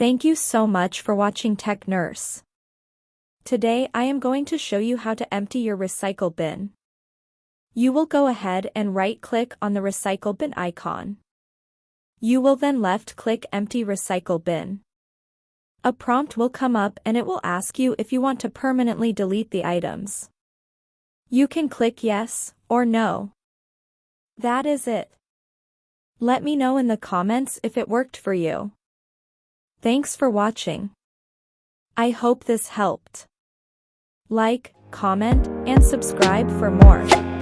Thank you so much for watching Tech Nurse. Today I am going to show you how to empty your recycle bin. You will go ahead and right-click on the recycle bin icon. You will then left-click Empty Recycle Bin. A prompt will come up and it will ask you if you want to permanently delete the items. You can click Yes or No. That is it. Let me know in the comments if it worked for you. Thanks for watching. I hope this helped. Like, comment, and subscribe for more.